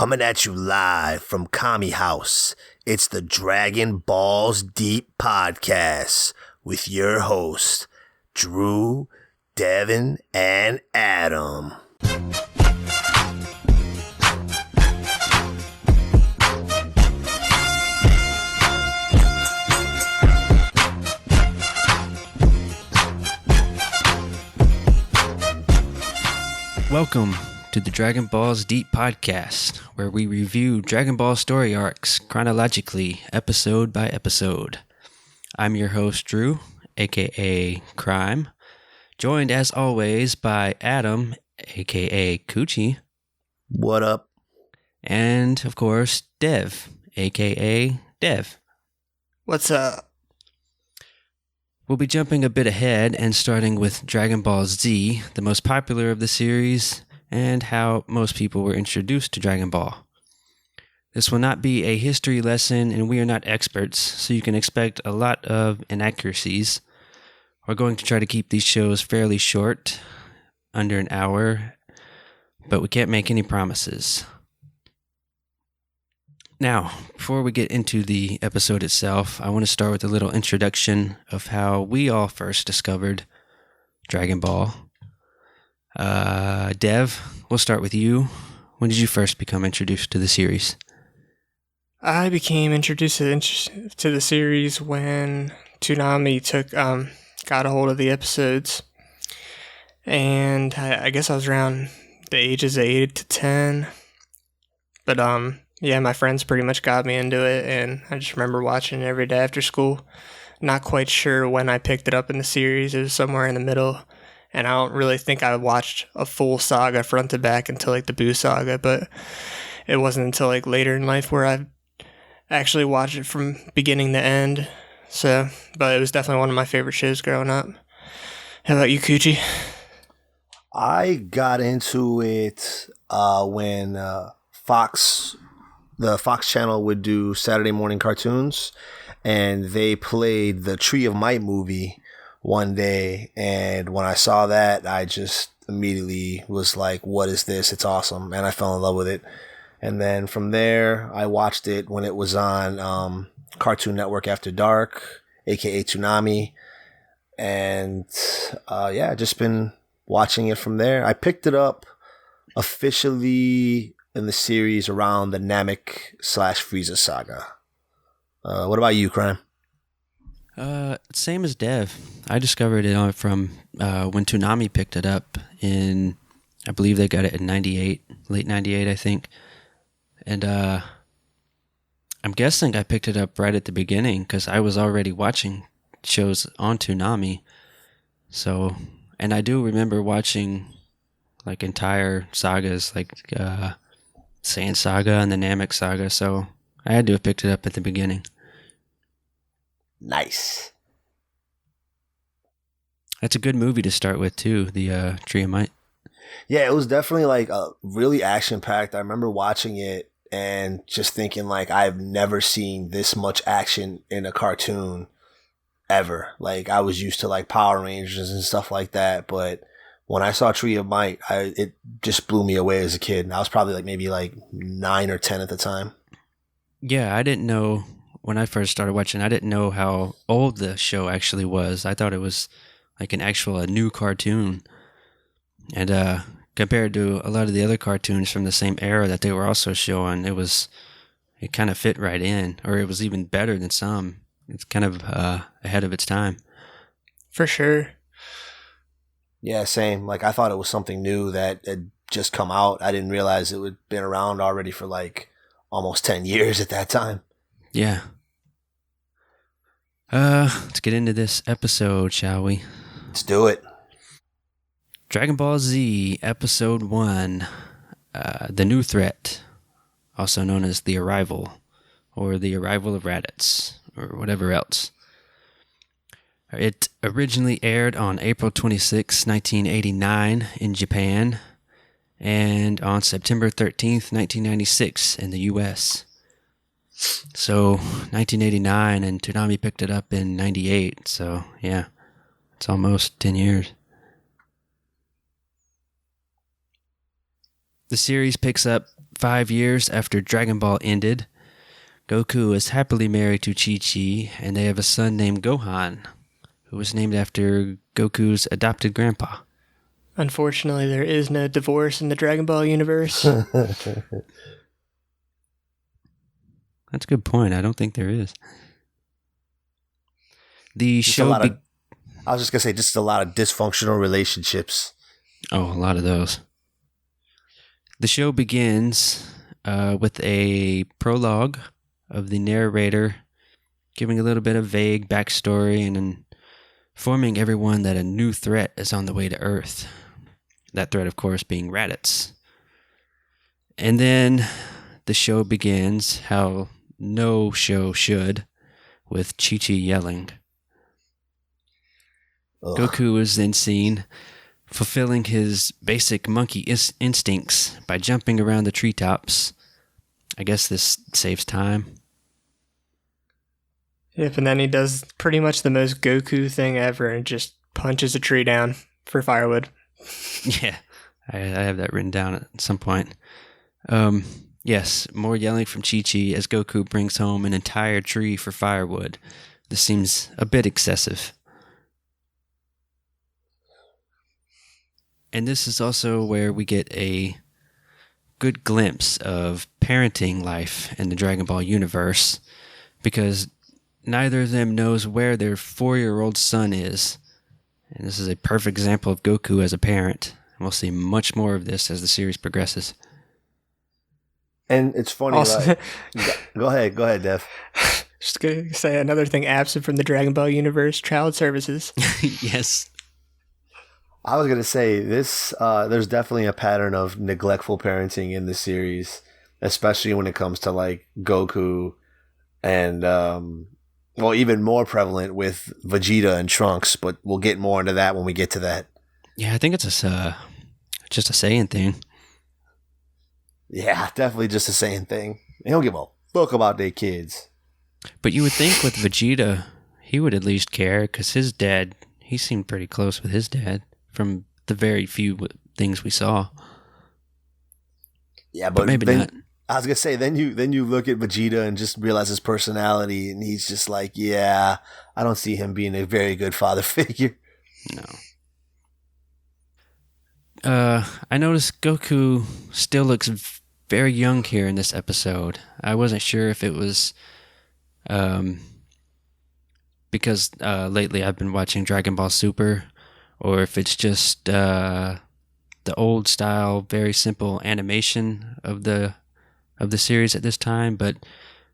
Coming at you live from Kami House, it's the Dragon Balls Deep Podcast with your hosts, Drew, Devin, and Adam. Welcome to the Dragon Balls Deep Podcast, where we review Dragon Ball story arcs chronologically, episode by episode. I'm your host, Drew, aka Crime, joined as always by Adam, aka Coochie. What up? And, of course, Dev, aka Dev. What's up? We'll be jumping a bit ahead and starting with Dragon Ball Z, the most popular of the series, and how most people were introduced to Dragon Ball. This will not be a history lesson, and we are not experts, so you can expect a lot of inaccuracies. We're going to try to keep these shows fairly short, under an hour, but we can't make any promises. Now, before we get into the episode itself, I want to start with a little introduction of how we all first discovered Dragon Ball. Dev, we'll start with you. When did you first become introduced to the series? I became introduced to the series when Toonami got a hold of the episodes, and I guess I was around the ages of 8 to 10. But yeah, my friends pretty much got me into it, and I just remember watching it every day after school. Not quite sure when I picked it up in the series. It was somewhere in the middle, and I don't really think I watched a full saga front to back until like the Buu saga, but it wasn't until like later in life where I actually watched it from beginning to end. So, but it was definitely one of my favorite shows growing up. How about you, Coochie? I got into it when the Fox channel would do Saturday morning cartoons, and they played the Tree of Might movie one day, and when I saw that, I just immediately was like, what is this? It's awesome, and I fell in love with it. And then from there, I watched it when it was on Cartoon Network After Dark, aka Toonami, and yeah, just been watching it from there. I picked it up officially in the series around the Namek/Frieza saga. What about you, Crime? Same as Dev. I discovered it from when Toonami picked it up in, I believe they got it in 98, late 98, I think. And I'm guessing I picked it up right at the beginning because I was already watching shows on Toonami. So, and I do remember watching like entire sagas, like Saiyan Saga and the Namek Saga, so I had to have picked it up at the beginning. Nice. That's a good movie to start with, too, the Tree of Might. Yeah, it was definitely like really action-packed. I remember watching it and just thinking like I've never seen this much action in a cartoon ever. Like I was used to like Power Rangers and stuff like that, but when I saw Tree of Might, it just blew me away as a kid. I was probably like maybe like 9 or 10 at the time. Yeah, I didn't know when I first started watching. I didn't know how old the show actually was. I thought it was like a new cartoon, and compared to a lot of the other cartoons from the same era that they were also showing, it kind of fit right in, or it was even better than some. It's kind of ahead of its time. For sure. Yeah, same. Like I thought it was something new that had just come out. I didn't realize it had been around already for like almost 10 years at that time. Yeah. Let's get into this episode, shall we? Let's do it. Dragon Ball Z, Episode 1, The New Threat, also known as The Arrival, or The Arrival of Radditz, or whatever else. It originally aired on April 26, 1989 in Japan, and on September 13th, 1996 in the US. So, 1989, and Toonami picked it up in 98, so yeah, it's almost 10 years. The series picks up 5 years after Dragon Ball ended. Goku is happily married to Chi-Chi, and they have a son named Gohan, who was named after Goku's adopted grandpa. Unfortunately, there is no divorce in the Dragon Ball universe. That's a good point. I don't think there is. The Just show... I was just going to say, just a lot of dysfunctional relationships. Oh, a lot of those. The show begins with a prologue of the narrator giving a little bit of vague backstory and informing everyone that a new threat is on the way to Earth. That threat, of course, being Radditz. And then the show begins how no show should, with Chi-Chi yelling. Ugh. Goku is then seen fulfilling his basic monkey instincts by jumping around the treetops. I guess this saves time. Yep, and then he does pretty much the most Goku thing ever and just punches a tree down for firewood. Yeah, I have that written down at some point. Yes, more yelling from Chi-Chi as Goku brings home an entire tree for firewood. This seems a bit excessive. And this is also where we get a good glimpse of parenting life in the Dragon Ball universe, because neither of them knows where their 4-year-old son is. And this is a perfect example of Goku as a parent. And we'll see much more of this as the series progresses. And it's funny, Also, go ahead, Dev. just going to say another thing absent from the Dragon Ball universe, child services. Yes. I was gonna say this. There's definitely a pattern of neglectful parenting in the series, especially when it comes to like Goku, and even more prevalent with Vegeta and Trunks. But we'll get more into that when we get to that. Yeah, I think it's just a Saiyan thing. Yeah, definitely just a Saiyan thing. They don't give a fuck about their kids. But you would think with Vegeta, he would at least care, because his dad, he seemed pretty close with his dad from the very few things we saw. Yeah, but maybe then, not. I was gonna say, then you look at Vegeta and just realize his personality, and he's just like, yeah, I don't see him being a very good father figure. No. I noticed Goku still looks very young here in this episode. I wasn't sure if it was because lately I've been watching Dragon Ball Super, or if it's just the old style, very simple animation of the series at this time. But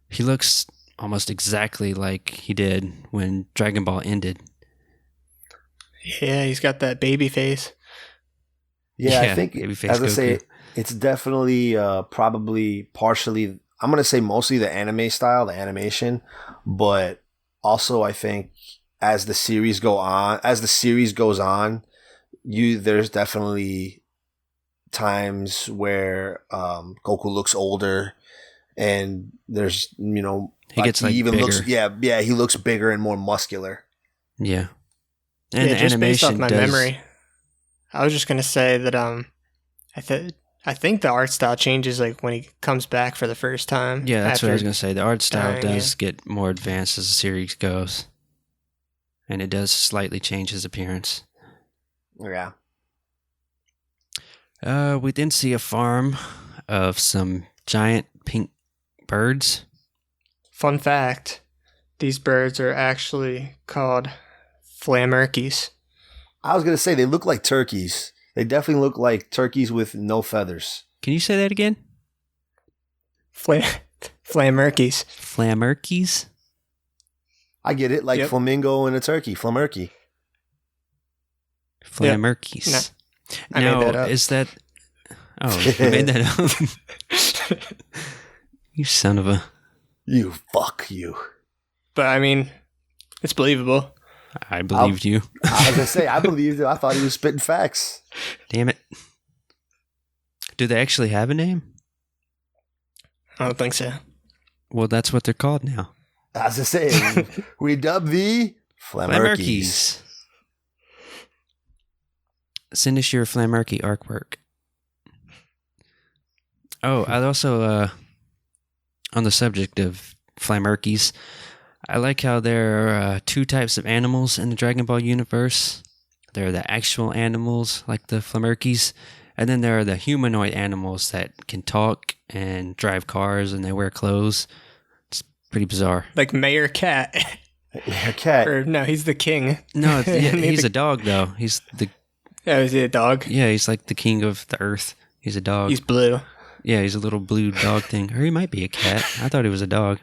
he looks almost exactly like he did when Dragon Ball ended. Yeah, he's got that baby face. Yeah, I think, babyface as I Goku. say, it's definitely probably partially, I'm going to say mostly the anime style, the animation, but also I think as the series goes on, there's definitely times where Goku looks older, and there's, he gets like even bigger. He looks bigger and more muscular. Yeah. And the just based off animation my does... memory, I was just gonna say that I think the art style changes like when he comes back for the first time. Yeah, that's what I was going to say. The art style dying, does get more advanced as the series goes. And it does slightly change his appearance. Yeah. We then see a farm of some giant pink birds. Fun fact, these birds are actually called flamerkies. I was going to say they look like turkeys. They definitely look like turkeys with no feathers. Can you say that again? Flamerkies. Flamerkies? I get it, like Yep. flamingo and a turkey, flamerky. Flamerkies. Yep. I made that up. Is that... Oh, you made that up? You son of a... You fuck you. But I mean, it's believable. I believed you. I was going to say, I believed it. I thought he was spitting facts. Damn it. Do they actually have a name? I don't think so. Well, that's what they're called now. I was going to say, we dub the flamerkies. Send us your Flamerky artwork. Oh, I also, on the subject of Flamerkies, I like how there are two types of animals in the Dragon Ball universe. There are the actual animals, like the Flamerkies, and then there are the humanoid animals that can talk and drive cars and they wear clothes. It's pretty bizarre. Like Mayor Cat. A cat. Or no, he's the king. No, he's a dog, though. He's the... Oh, is he a dog? Yeah, he's like the king of the earth. He's a dog. He's blue. Yeah, he's a little blue dog thing. Or he might be a cat. I thought he was a dog.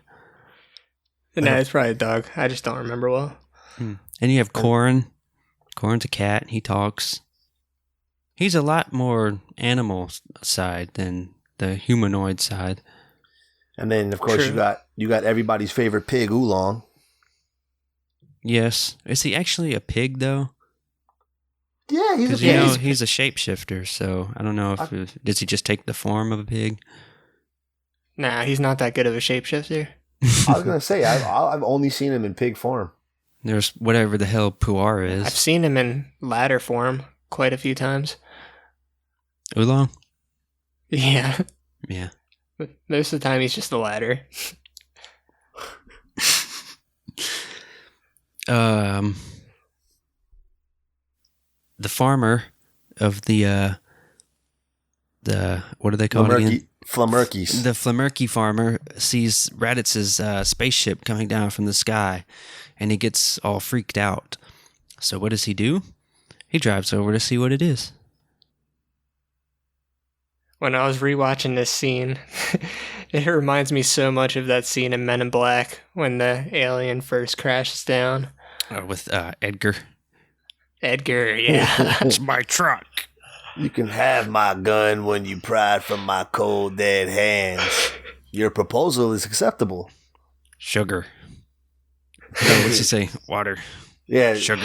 No, it's probably a dog. I just don't remember well. And you have Corrin. Corrin's a cat. He talks. He's a lot more animal side than the humanoid side. And then, of course, you got everybody's favorite pig, Oolong. Yes. Is he actually a pig, though? Yeah, he's a Because, pig. he's a shapeshifter, so I don't know if... does he just take the form of a pig? Nah, he's not that good of a shapeshifter. I was going to say, I've only seen him in pig form. There's whatever the hell Puar is. I've seen him in ladder form quite a few times. Oolong? Yeah. Yeah. But most of the time, he's just a ladder. The farmer of the what are they called again? Flamerkies. The Flamerky farmer sees Radditz's spaceship coming down from the sky, and he gets all freaked out. So what does he do? He drives over to see what it is. When I was rewatching this scene, it reminds me so much of that scene in Men in Black when the alien first crashes down. With Edgar. Edgar, yeah. It's my truck. You can have my gun when you pry it from my cold, dead hands. Your proposal is acceptable. Sugar. No, what's he say? Water. Yeah. Sugar.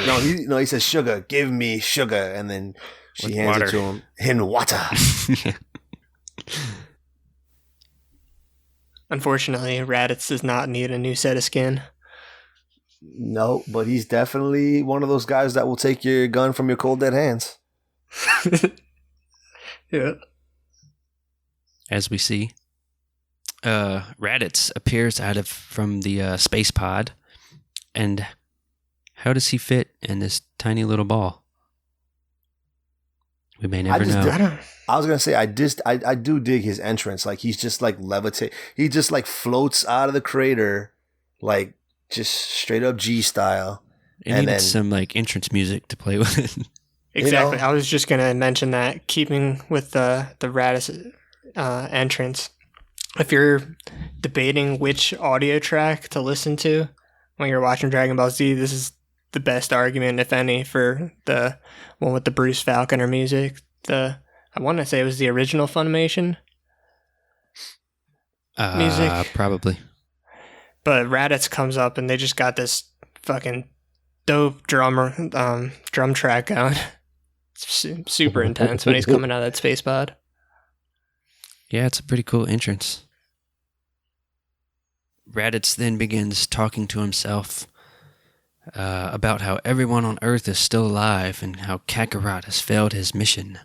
He says sugar. Give me sugar. And then she With hands water. it to him. In water. Unfortunately, Radditz does not need a new set of skin. No, but he's definitely one of those guys that will take your gun from your cold, dead hands. Yeah. As we see, Radditz appears from the space pod, and how does he fit in this tiny little ball? We may never know. I was gonna say I do dig his entrance. Like he's just like levitate. He just like floats out of the crater, like just straight up G style. It needs some like entrance music to play with it. Exactly. I was just going to mention that, keeping with the Radditz entrance. If you're debating which audio track to listen to when you're watching Dragon Ball Z, this is the best argument, if any, for the one with the Bruce Falconer music. I want to say it was the original Funimation music. Probably. But Radditz comes up and they just got this fucking dope drum track going. It's super intense when he's coming out of that space pod. Yeah, it's a pretty cool entrance. Radditz then begins talking to himself about how everyone on Earth is still alive and how Kakarot has failed his mission.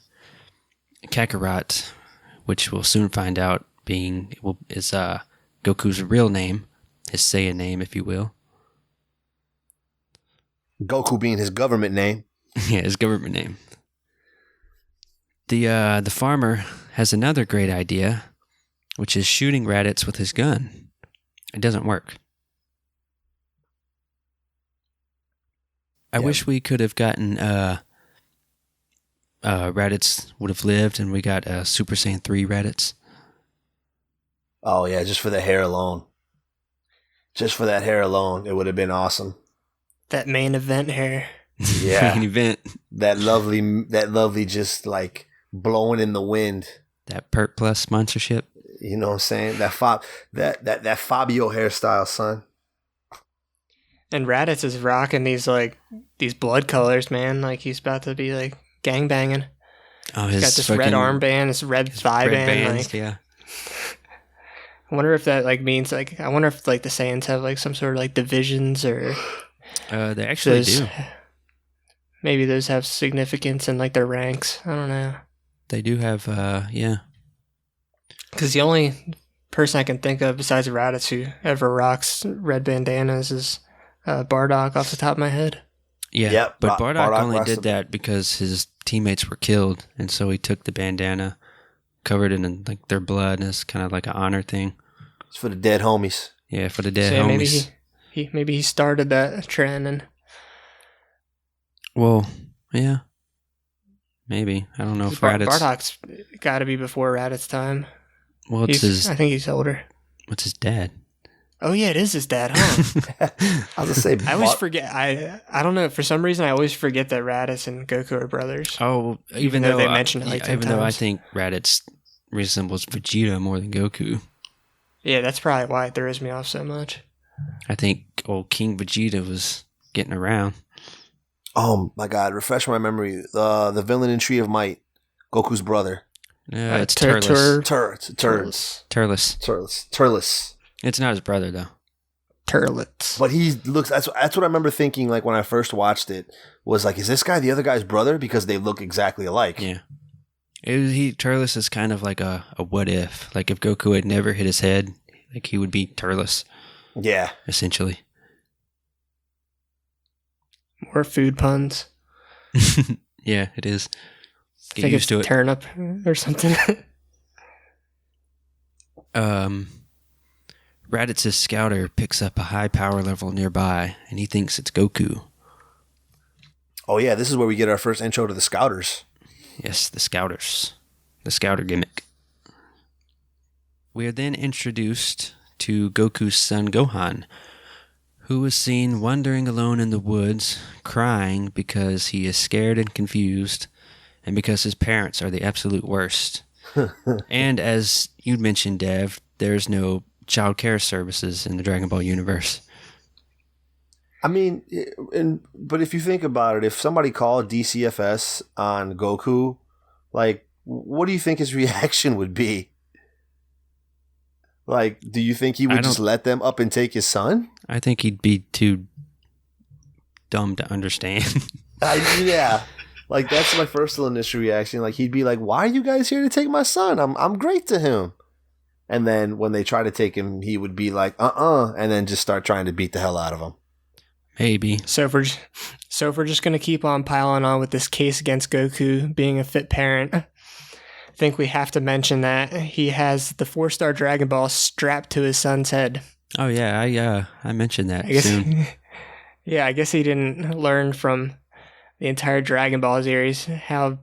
Kakarot, which we'll soon find out is Goku's real name, his Saiyan name, if you will. Goku being his government name. Yeah, his government name. The farmer has another great idea, which is shooting Radditz with his gun. It doesn't work. I wish we could have gotten Radditz would have lived, and we got Super Saiyan 3 Radditz. Oh yeah, just for the hair alone. Just for that hair alone, it would have been awesome. That main event hair. Yeah. Main event. That lovely just like blowing in the wind. That Pert Plus sponsorship. You know what I'm saying? That Fabio hairstyle, son. And Radditz is rocking these blood colors, man. Like he's about to be like gangbanging. Oh, he's got this red armband, this red thigh band. Bands, yeah. I wonder if that means I wonder if the Saiyans have some sort of divisions or. They actually do. Maybe those have significance in their ranks. I don't know. They do have, yeah. Because the only person I can think of besides Radditz who ever rocks red bandanas is Bardock off the top of my head. Yeah, Yep, but Bardock only rocks did that because his teammates were killed, and so he took the bandana, covered it in like their blood, and it's kind of like an honor thing. It's for the dead homies. Yeah, for the dead So homies. Maybe he started that trend, and Well, yeah, maybe. I don't know if Radditz. Bardock's got to be before Radditz's time. Well, it's his. I think he's older. What's his dad? Oh yeah, it is his dad, huh? I was gonna say, I always forget. I don't know. For some reason, I always forget that Radditz and Goku are brothers. Oh, even though they mention it like 10 even though I times. think Radditz resembles Vegeta more than Goku. Yeah, that's probably why it throws me off so much. I think old King Vegeta was getting around. oh my God, refresh my memory. The villain in Tree of Might, Goku's brother. Yeah, it's Turles. Turles. It's not his brother though. Turlets. But he looks. That's what I remember thinking. Like when I first watched it, was like, is this guy the other guy's brother? Because they look exactly alike. Yeah. Turles is kind of like a what if. Like if Goku had never hit his head, like he would be Turles. Yeah. Essentially. More food puns. Yeah, it is. I Get think used to it's it. turnip or something. Radditz's scouter picks up a high power level nearby, and he thinks it's Goku. Oh yeah, this is where we get our first intro to the Scouters. Yes, the Scouters. The Scouter gimmick. We are then introduced to Goku's son Gohan, who is seen wandering alone in the woods, crying because he is scared and confused, and because his parents are the absolute worst. And as you mentioned, Dev, there's no child care services in the Dragon Ball universe. I mean, but if you think about it, if somebody called DCFS on Goku, like, what do you think his reaction would be? Like, do you think he would just let them up and take his son? I think he'd be too dumb to understand. Yeah. Like, that's my first initial reaction. Like, he'd be like, why are you guys here to take my son? I'm great to him. And then when they try to take him, he would be like, and then just start trying to beat the hell out of him. Maybe. So if we're just gonna keep on piling on with this case against Goku being a fit parent, I think we have to mention that he has the 4-star Dragon Ball strapped to his son's head. Oh yeah, I mentioned that I guess, soon. Yeah, I guess he didn't learn from the entire Dragon Ball series how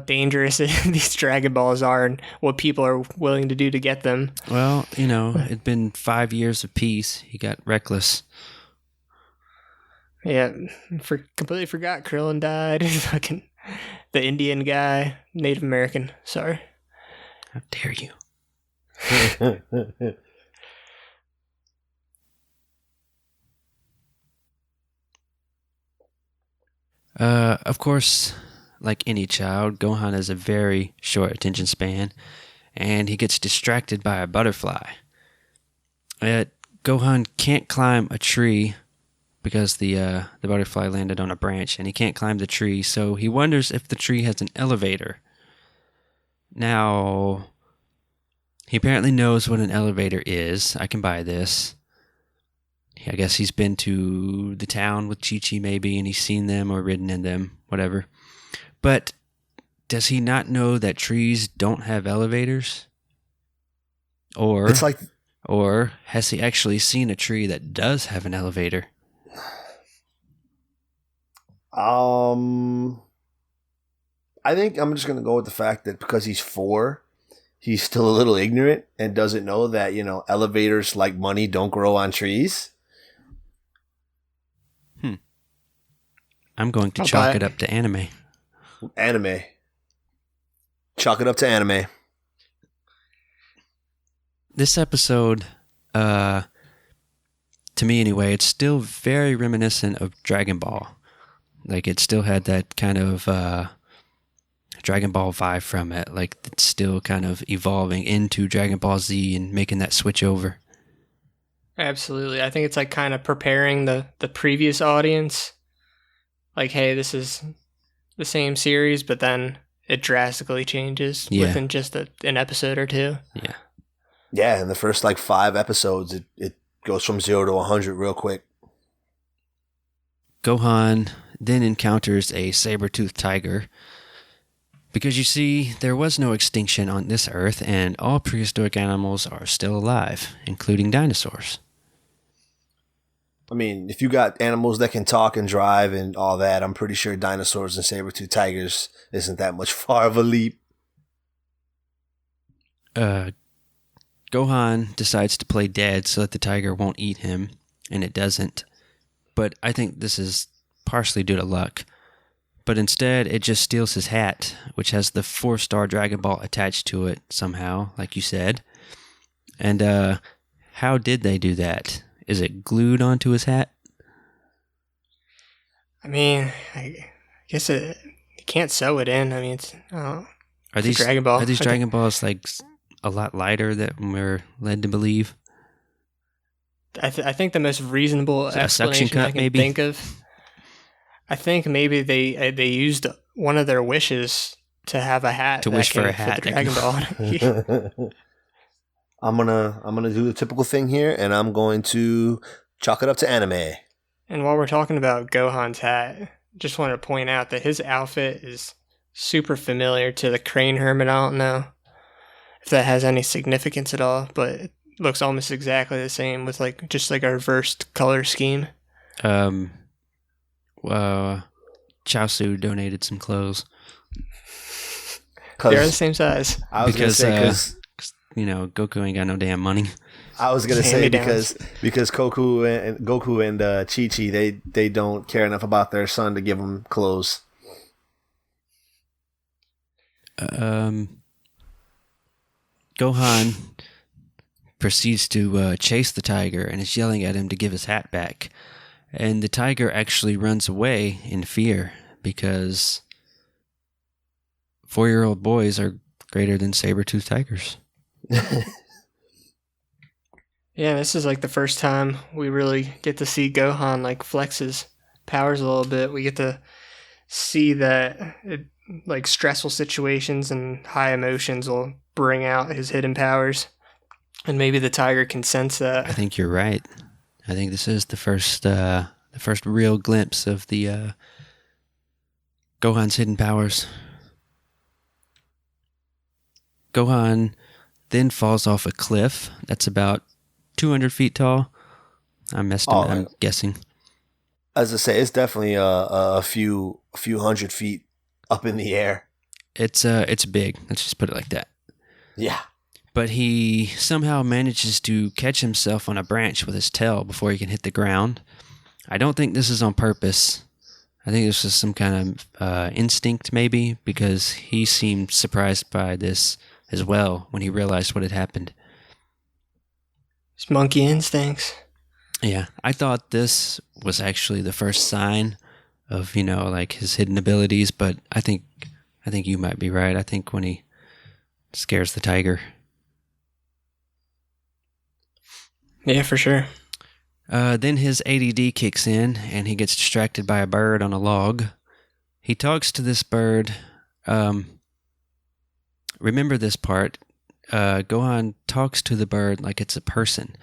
dangerous these Dragon Balls are and what people are willing to do to get them. Well, it'd been 5 years of peace. He got reckless. Yeah, completely forgot Krillin died. Fucking the Indian guy, Native American. Sorry. How dare you? Of course, like any child, Gohan has a very short attention span, and he gets distracted by a butterfly. Gohan can't climb a tree because the butterfly landed on a branch, and he can't climb the tree, so he wonders if the tree has an elevator. Now, he apparently knows what an elevator is. I can buy this. I guess he's been to the town with Chi-Chi maybe, and he's seen them or ridden in them, whatever. But does he not know that trees don't have elevators? Or has he actually seen a tree that does have an elevator? I think I'm just going to go with the fact that because he's 4, he's still a little ignorant and doesn't know that, elevators like money don't grow on trees. I'm going to chalk it up to anime. Anime. Chalk it up to anime. This episode, to me anyway, it's still very reminiscent of Dragon Ball. Like, it still had that kind of Dragon Ball vibe from it. Like, it's still kind of evolving into Dragon Ball Z and making that switch over. Absolutely. I think it's like kind of preparing the previous audience. Like, hey, this is the same series, but then it drastically changes Yeah. within just an episode or two. Yeah. Yeah, in the first like 5 episodes, it goes from 0 to 100 real quick. Gohan then encounters a saber-toothed tiger. Because you see, there was no extinction on this Earth, and all prehistoric animals are still alive, including dinosaurs. I mean, if you got animals that can talk and drive and all that, I'm pretty sure dinosaurs and saber-toothed tigers isn't that much far of a leap. Gohan decides to play dead so that the tiger won't eat him, and it doesn't. But I think this is partially due to luck. But instead, it just steals his hat, which has the 4-star Dragon Ball attached to it somehow, like you said. And how did they do that? Is it glued onto his hat? I mean, I guess you can't sew it in. I mean, it's Are these Dragon Ball. Are these Dragon Balls like a lot lighter than we're led to believe? I think the most reasonable a suction explanation cup, I can maybe? think of. I think maybe they used one of their wishes to have a hat To that wish for can a hat fit the that Dragon Ball. I'm gonna do the typical thing here, and I'm going to chalk it up to anime. And while we're talking about Gohan's hat, just wanted to point out that his outfit is super familiar to the Crane Hermit. I don't know if that has any significance at all, but it looks almost exactly the same with just a reversed color scheme. Chaosu donated some clothes. They're the same size. I was Because, gonna say Goku ain't got no damn money. I was gonna say Hand-me-downs. because Goku and Chi-Chi they don't care enough about their son to give them clothes. Gohan proceeds to chase the tiger and is yelling at him to give his hat back. And the tiger actually runs away in fear because 4-year-old boys are greater than saber-toothed tigers. Yeah, this is the first time we really get to see Gohan flex his powers a little bit. We get to see that stressful situations and high emotions will bring out his hidden powers, and maybe the tiger can sense that. I think you're right. I think this is the first real glimpse of the Gohan's hidden powers. Gohan then falls off a cliff that's about 200 feet tall. I'm guessing. As I say, it's definitely a few hundred feet up in the air. It's big. Let's just put it like that. Yeah. But he somehow manages to catch himself on a branch with his tail before he can hit the ground. I don't think this is on purpose. I think this is some kind of instinct, maybe, because he seemed surprised by this as well when he realized what had happened. It's monkey instincts. Yeah, I thought this was actually the first sign of, his hidden abilities, but I think you might be right. I think when he scares the tiger. Yeah, for sure. Then his ADD kicks in, and he gets distracted by a bird on a log. He talks to this bird. Remember this part. Gohan talks to the bird like it's a person.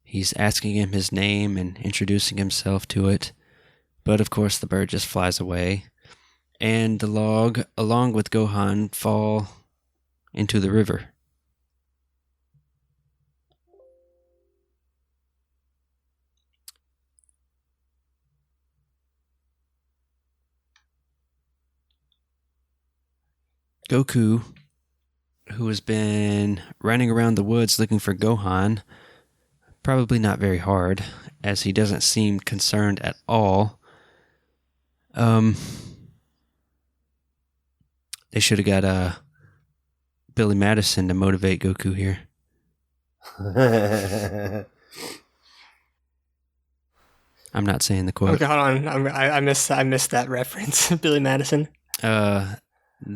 He's asking him his name and introducing himself to it. But of course, the bird just flies away. And the log, along with Gohan, fall into the river. Goku, who has been running around the woods looking for Gohan, probably not very hard, as he doesn't seem concerned at all. They should have got Billy Madison to motivate Goku here. I'm not saying the quote. Okay, hold on. I missed that reference. Billy Madison.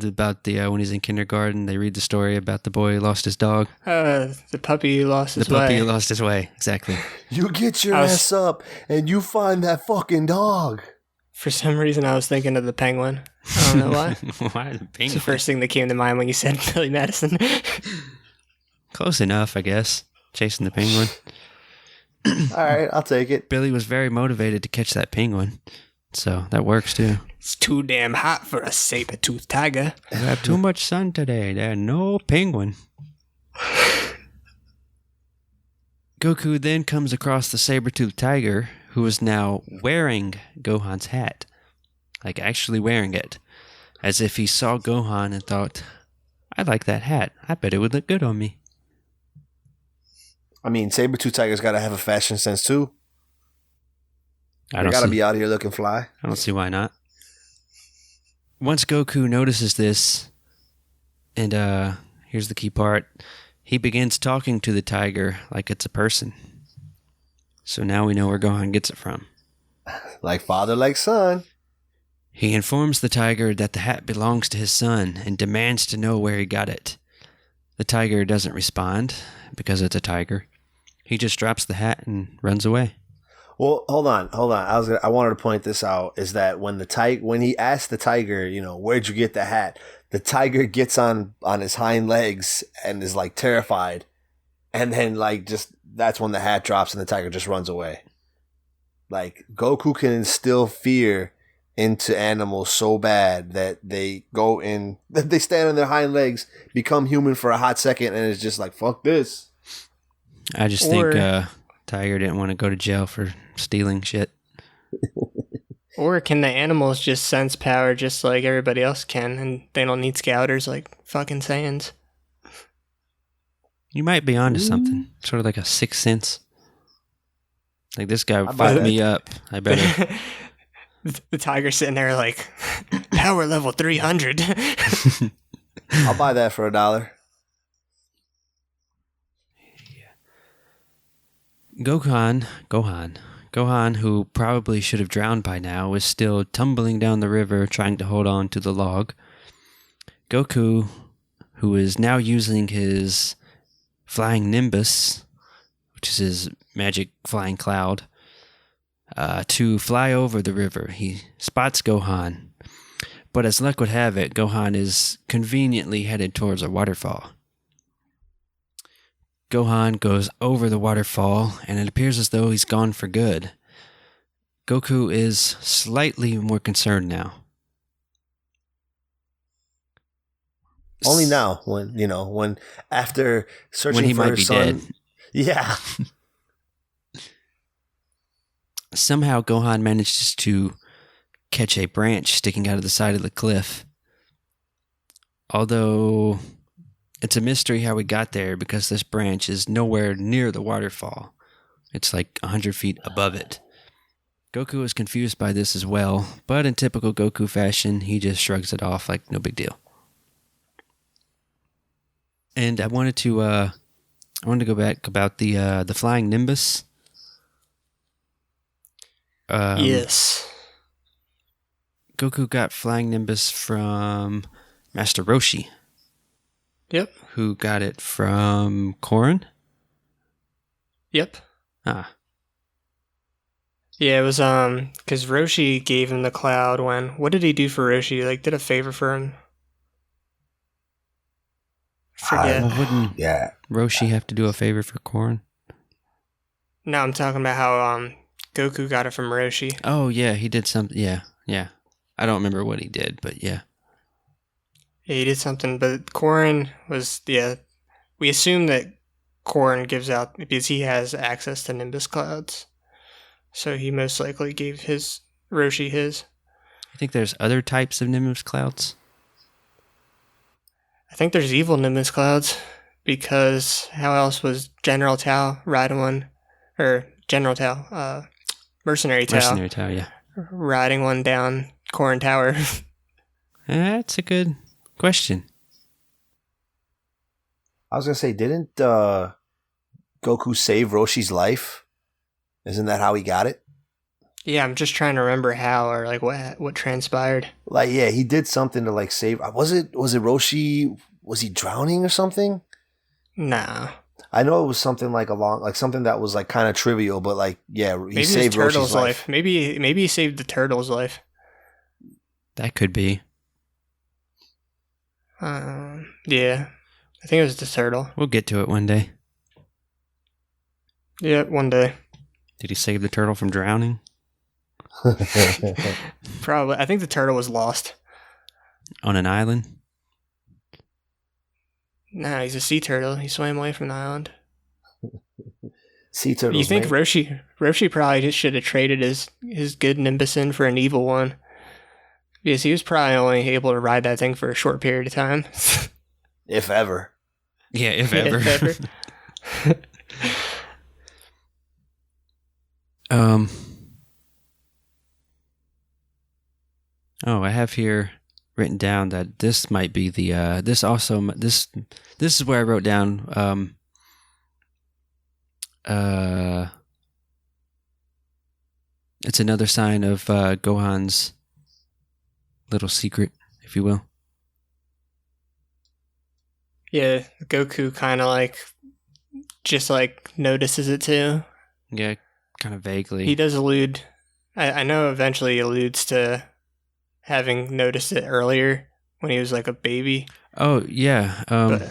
About the when he's in kindergarten, they read the story about the boy who lost his dog. The puppy who lost his way. The puppy who lost his way, exactly. You get your ass up and you find that fucking dog. For some reason, I was thinking of the penguin. I don't know why. Why the It's the penguin? first thing that came to mind when you said Billy Madison. Close enough, I guess. Chasing the penguin. All right, I'll take it. Billy was very motivated to catch that penguin, so that works too. It's too damn hot for a saber-toothed tiger. We have too much sun today. There's no penguin. Goku then comes across the saber-toothed tiger, who is now wearing Gohan's hat. Like, actually wearing it. As if he saw Gohan and thought, I like that hat. I bet it would look good on me. I mean, saber-tooth tigers gotta have a fashion sense too. I They don't gotta see, be out here looking fly. I don't see why not. Once Goku notices this, and here's the key part, he begins talking to the tiger like it's a person. So now we know where Gohan gets it from. Like father, like son. He informs the tiger that the hat belongs to his son and demands to know where he got it. The tiger doesn't respond because it's a tiger. He just drops the hat and runs away. Well, hold on. I wanted to point this out. Is that when he asked the tiger, where'd you get the hat? The tiger gets on his hind legs and is like terrified, and then like just that's when the hat drops and the tiger just runs away. Like Goku can instill fear into animals so bad that they stand on their hind legs, become human for a hot second, and it's just like fuck this. I just think Tiger didn't want to go to jail for stealing shit. Or can the animals just sense power just like everybody else can, and they don't need scouters like fucking Saiyans? You might be onto something. Sort of like a sixth sense. Like, this guy buy fucked that. me up. I better. The tiger sitting there like, power level 300. I'll buy that for $1. Gohan, who probably should have drowned by now, is still tumbling down the river trying to hold on to the log. Goku, who is now using his flying Nimbus, which is his magic flying cloud, to fly over the river. He spots Gohan, but as luck would have it, Gohan is conveniently headed towards a waterfall. Gohan goes over the waterfall, and it appears as though he's gone for good. Goku is slightly more concerned now. Only now, when after searching When he for might his be son. dead. Yeah. Somehow Gohan manages to catch a branch sticking out of the side of the cliff. Although it's a mystery how we got there, because this branch is nowhere near the waterfall. It's like 100 feet above it. Goku is confused by this as well, but in typical Goku fashion, he just shrugs it off like no big deal. And I wanted to go back about the flying Nimbus. Yes. Goku got flying Nimbus from Master Roshi. Yep. Who got it from Korin? Yep. Ah. Yeah, it was because Roshi gave him the cloud when. What did he do for Roshi? Like, did a favor for him? Forget. Well, wouldn't Yeah. Roshi have to do a favor for Korin? No, I'm talking about how Goku got it from Roshi. Oh, yeah, he did something. Yeah. I don't remember what he did, but yeah. Yeah, he did something, but Korin was, we assume that Korin gives out, because he has access to Nimbus clouds. So he most likely gave Roshi his. I think there's other types of Nimbus clouds. I think there's evil Nimbus clouds, because how else was General Tao riding one, or General Tao, Mercenary Tao. Mercenary Tao, yeah. Riding one down Korin Tower. That's a good question. I was gonna say, didn't Goku save Roshi's life? Isn't that how he got it? Yeah, I'm just trying to remember how, or like what transpired. Like, yeah, he did something to like save. Was it Roshi? Was he drowning or something? Nah. I know it was something like something that was like kind of trivial, but like, yeah, he Maybe saved it was Turtle's Roshi's life. Maybe he saved the Turtle's life. That could be. Yeah. I think it was the turtle. We'll get to it one day. Yeah, one day. Did he save the turtle from drowning? Probably. I think the turtle was lost. On an island? Nah, he's a sea turtle. He swam away from the island. Sea turtles. You think Roshi probably just should have traded his good Nimbusin for an evil one? Because he was probably only able to ride that thing for a short period of time. If ever. Yeah, if ever. Oh, I have here written down that this might be the this is where I wrote down it's another sign of Gohan's little secret, if you will. Yeah, Goku kind of just notices it too. Yeah, kind of vaguely. He does allude. I know eventually he alludes to having noticed it earlier when he was like a baby. Oh, yeah. But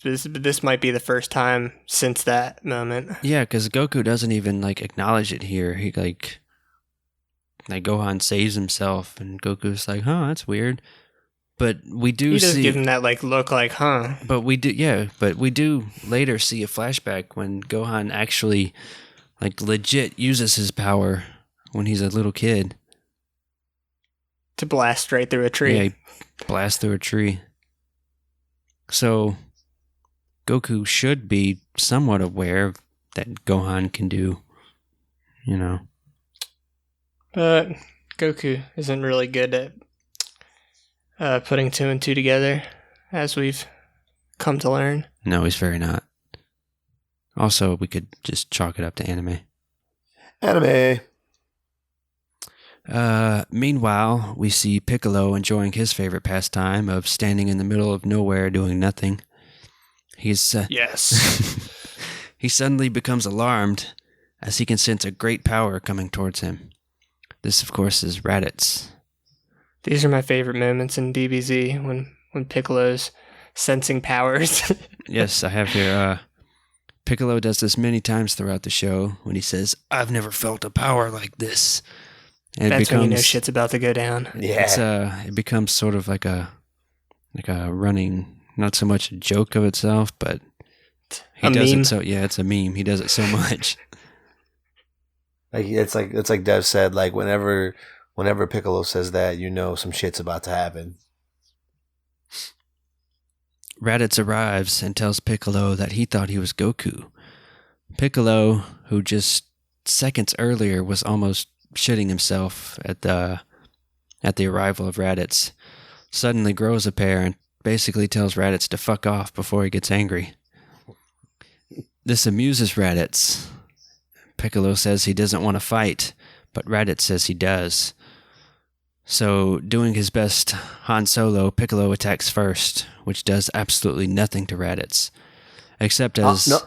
this might be the first time since that moment. Yeah, because Goku doesn't even acknowledge it here. He like Gohan saves himself, and Goku's like, "Huh, that's weird." But we do he does see give him that look huh? But we do later see a flashback when Gohan actually legit uses his power when he's a little kid to blast straight through a tree. Yeah, he blasts through a tree. So Goku should be somewhat aware of that Gohan can do, But Goku isn't really good at putting two and two together, as we've come to learn. No, he's very not. Also, we could just chalk it up to anime. Anime. Meanwhile, we see Piccolo enjoying his favorite pastime of standing in the middle of nowhere doing nothing. He's yes. He suddenly becomes alarmed as he can sense a great power coming towards him. This, of course, is Radditz. These are my favorite moments in DBZ when Piccolo's sensing powers. Yes, I have here. Piccolo does this many times throughout the show when he says, "I've never felt a power like this." And that's when you know shit's about to go down. Yeah, it becomes sort of like a running, not so much a joke of itself, but he does meme. it so. Yeah, it's a meme. He does it so much. It's like Dev said. Whenever Piccolo says that, some shit's about to happen. Radditz arrives and tells Piccolo that he thought he was Goku. Piccolo, who just seconds earlier was almost shitting himself at the arrival of Radditz, suddenly grows a pair and basically tells Radditz to fuck off before he gets angry. This amuses Radditz. Piccolo says he doesn't want to fight, but Radditz says he does. So, doing his best Han Solo, Piccolo attacks first, which does absolutely nothing to Radditz, except as no.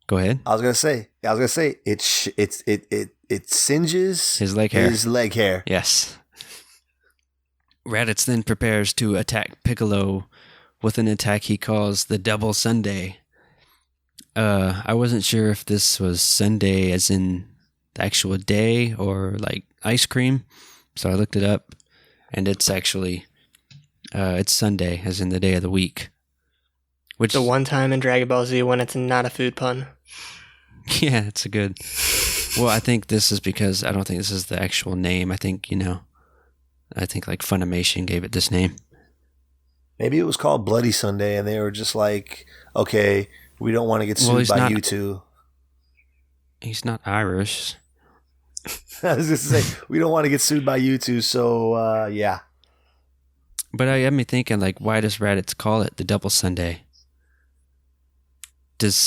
Go ahead. I was gonna say it singes his leg hair. Yes. Radditz then prepares to attack Piccolo with an attack he calls the Double Sundae. I wasn't sure if this was Sunday as in the actual day or ice cream. So I looked it up, and it's actually, it's Sunday, as in the day of the week. Which the one time in Dragon Ball Z when it's not a food pun. Yeah, it's a good. Well, I think this is because I don't think this is the actual name. I think, Funimation gave it this name. Maybe it was called Bloody Sunday, and they were just like, okay, we don't want to get sued by you two. He's not Irish. I was just say we don't want to get sued by you two, so yeah. But I got me thinking, why does Radditz call it the Double Sunday?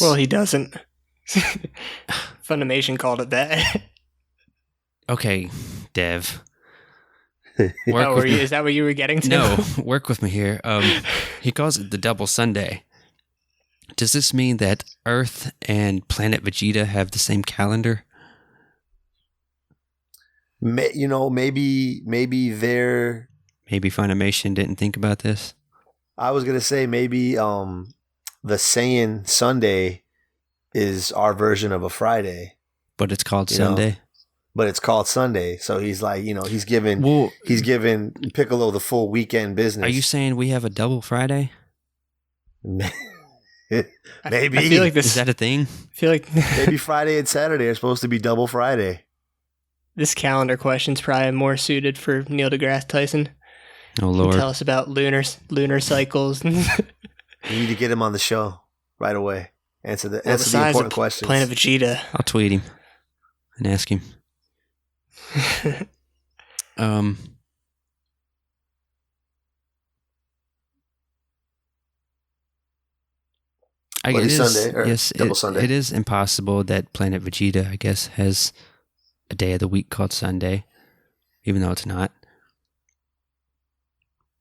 Well, he doesn't. Funimation called it that. Okay, Dev. Is that what you were getting to? No, work with me here. He calls it the Double Sunday. Does this mean that Earth and Planet Vegeta have the same calendar? Maybe they're... Maybe Funimation didn't think about this? I was gonna say maybe the Saiyan Sunday is our version of a Friday, But it's called you know, Sunday. but it's called Sunday. So he's like, he's giving Well, Piccolo the full weekend business. are you saying we have a double Friday? Maybe. I feel like this. Is that a thing? I feel like Maybe Friday and Saturday are supposed to be double Friday. this calendar question's probably more suited for Neil deGrasse Tyson. Oh He can Lord. tell us about lunar cycles. You need to get him on the show right away. Answer the Besides important questions. Planet Vegeta. I'll tweet him and ask him. Bloody Sunday, or yes, double Sunday. it is impossible that Planet Vegeta, I guess, has a day of the week called Sunday, even though it's not.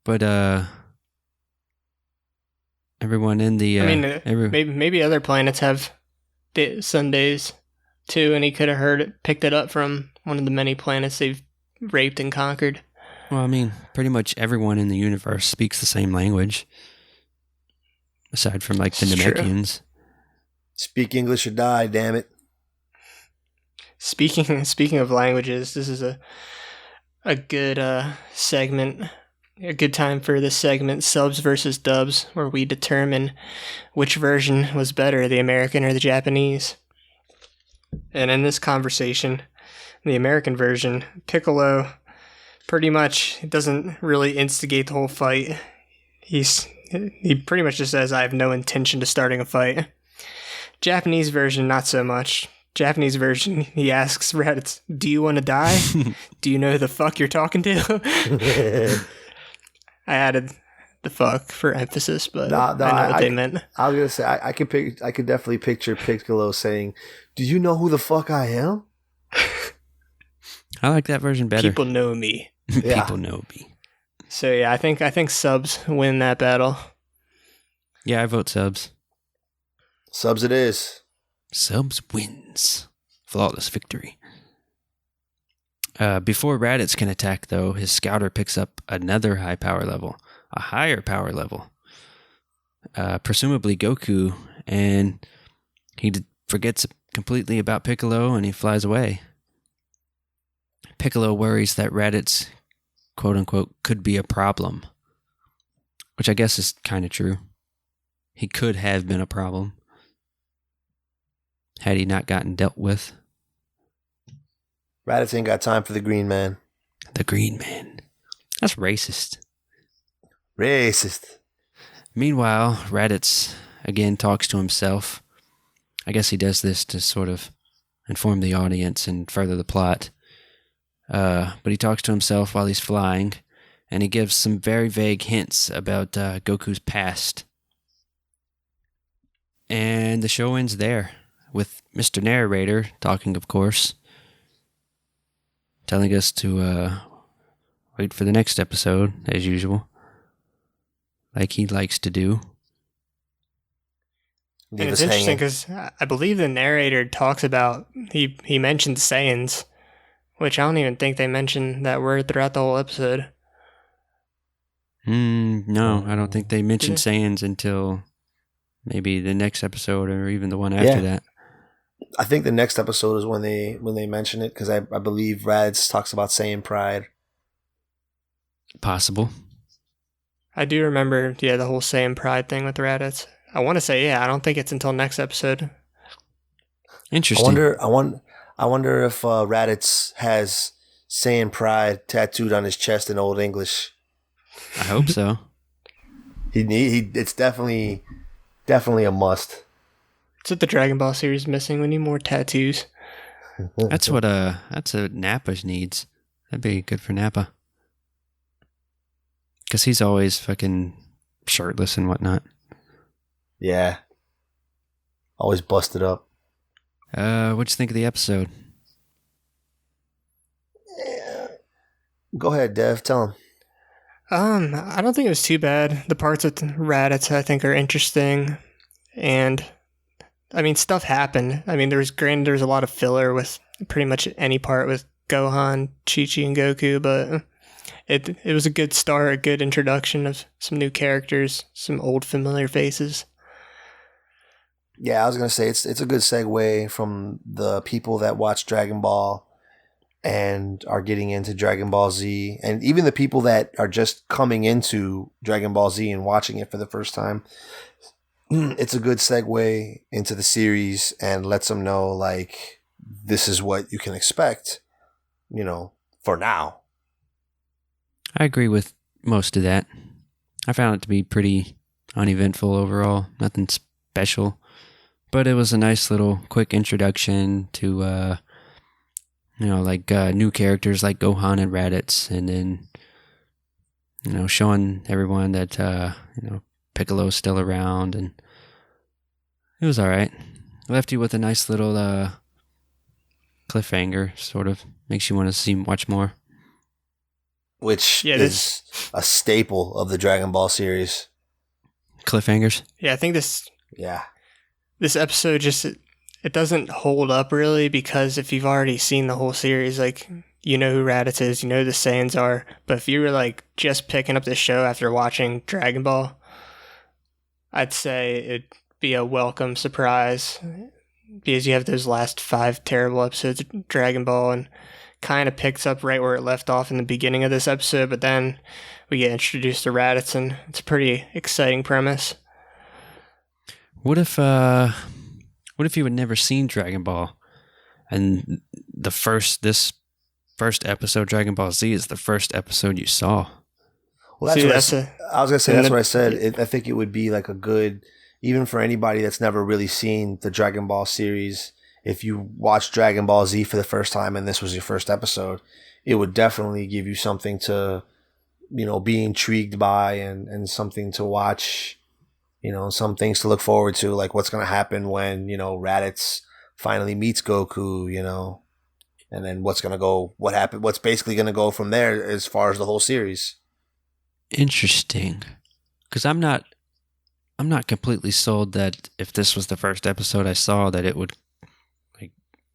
But everyone in the I mean, maybe other planets have Sundays too, and he could have picked it up from one of the many planets they've raped and conquered. well, I mean, pretty much everyone in the universe speaks the same language, aside from like the It's true. Namekians. Speak English or die, damn it. Speaking of languages, this is a good segment. A good time for this segment, subs versus dubs, where we determine which version was better, the American or the Japanese. And in this conversation, the American version, Piccolo pretty much doesn't really instigate the whole fight. He pretty much just says, I have no intention to starting a fight. Japanese version, not so much. Japanese version, he asks Radditz, do you want to die? Do you know who the fuck you're talking to? I added the fuck for emphasis, but I know what they meant. I was gonna say I could definitely picture Piccolo saying, "Do you know who the fuck I am?" I like that version better. People know me. Yeah. People know me. So yeah, I think subs win that battle. Yeah, I vote subs. Subs it is. Subs wins. Flawless victory. Before Radditz can attack, though, his scouter picks up another high power level, a higher power level. Presumably Goku, and he forgets completely about Piccolo and he flies away. Piccolo worries that Radditz, quote unquote, could be a problem, which I guess is kind of true. He could have been a problem had he not gotten dealt with. Radditz ain't got time for the green man. The Green Man. That's racist. Racist. Meanwhile, Radditz again talks to himself. I guess he does this to sort of inform the audience and further the plot. But he talks to himself while he's flying, and he gives some very vague hints about Goku's past. And the show ends there, with Mr. Narrator talking, of course, telling us to wait for the next episode, as usual, like he likes to do. Leave And it's us interesting hanging. because I believe the narrator talks about he mentioned Saiyans, which I don't even think they mentioned that word throughout the whole episode. No, I don't think they mentioned Did Saiyans until maybe the next episode or even the one after that. I think the next episode is when they mention it, because I believe Radditz talks about Saiyan pride. Possible. I do remember, the whole Saiyan pride thing with Radditz. I want to say, I don't think it's until next episode. Interesting. I wonder if Radditz has Saiyan pride tattooed on his chest in Old English. I hope so. It's definitely a must. It's what the Dragon Ball series is missing. We need more tattoos. That's what Nappa needs. That'd be good for Nappa. Because he's always fucking shirtless and whatnot. Yeah. Always busted up. What'd you think of the episode? Go ahead, Dev. Tell him. I don't think it was too bad. The parts with Radditz, I think, are interesting. And, I mean, stuff happened. I mean, there's a lot of filler with pretty much any part with Gohan, Chi-Chi, and Goku, but it was a good start, a good introduction of some new characters, some old familiar faces. Yeah, I was gonna say it's a good segue from the people that watch Dragon Ball and are getting into Dragon Ball Z, and even the people that are just coming into Dragon Ball Z and watching it for the first time. It's a good segue into the series and lets them know, like, this is what you can expect, for now. I agree with most of that. I found it to be pretty uneventful overall, nothing special, but it was a nice little quick introduction to, new characters like Gohan and Radditz, and then, showing everyone that, Piccolo's still around, and it was all right. Left you with a nice little cliffhanger, sort of. Makes you want to watch more. Which is a staple of the Dragon Ball series. Cliffhangers? Yeah, I think this episode it doesn't hold up really, because if you've already seen the whole series, like, you know who Radditz is, you know who the Saiyans are, but if you were like just picking up the show after watching Dragon Ball, I'd say it'd be a welcome surprise, because you have those last 5 terrible episodes of Dragon Ball and kind of picks up right where it left off in the beginning of this episode, but then we get introduced to Radditz, and it's a pretty exciting premise. What if you had never seen Dragon Ball, and this first episode, Dragon Ball Z, is the first episode you saw? Well, I was gonna say that's what I said. I think it would be like a good, even for anybody that's never really seen the Dragon Ball series. If you watch Dragon Ball Z for the first time and this was your first episode, it would definitely give you something to, be intrigued by and something to watch. Some things to look forward to, like what's going to happen when, Radditz finally meets Goku, and then what's basically going to go from there as far as the whole series. Interesting. Because I'm not completely sold that if this was the first episode I saw, that it would like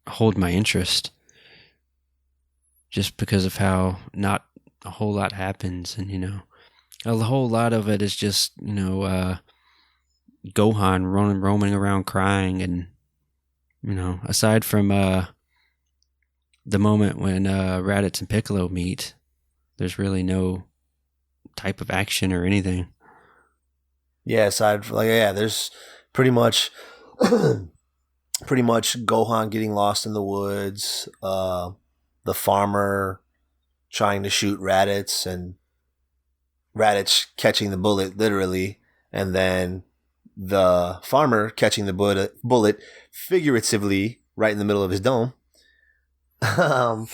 hold my interest. Just because of how not a whole lot happens, and a whole lot of it is just Gohan roaming around crying, and aside from the moment when Radditz and Piccolo meet, there's really no type of action or anything. Yeah, there's pretty much Gohan getting lost in the woods, the farmer trying to shoot Radditz, and Radditz catching the bullet literally, and then the farmer catching the bullet figuratively right in the middle of his dome. And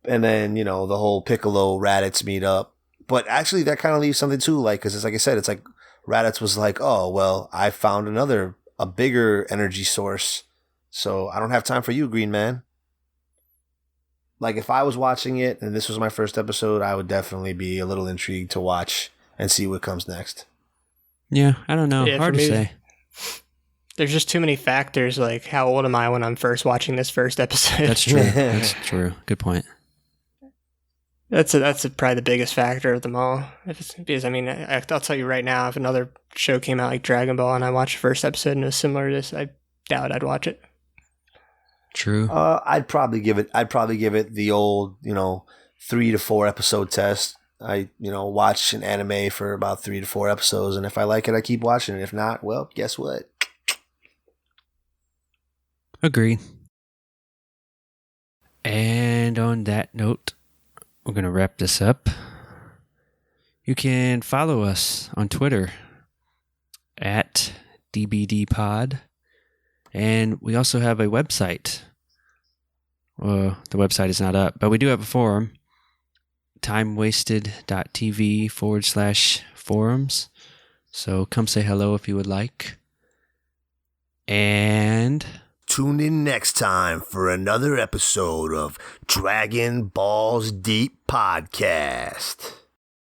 then, the whole Piccolo Radditz meet up. But actually that kind of leaves something too, like, because it's like I said, it's like Radditz was like, oh, well, I found a bigger energy source, so I don't have time for you, Green Man. Like, if I was watching it and this was my first episode, I would definitely be a little intrigued to watch and see what comes next. Yeah, I don't know. Yeah, hard to say. There's just too many factors, like how old am I when I'm first watching this first episode? That's true. That's true. Good point. That's probably the biggest factor of them all. Because I'll tell you right now, if another show came out like Dragon Ball and I watched the first episode and it was similar to this, I doubt I'd watch it. True. I'd probably give it the old, 3 to 4 episode test. I, watch an anime for about 3 to 4 episodes, and if I like it, I keep watching it. If not, well, guess what? Agreed. And on that note, we're going to wrap this up. You can follow us on Twitter at DBDpod. And we also have a website. Well, the website is not up, but we do have a forum. timewasted.tv/forums. So come say hello if you would like. And tune in next time for another episode of Dragon Balls Deep Podcast.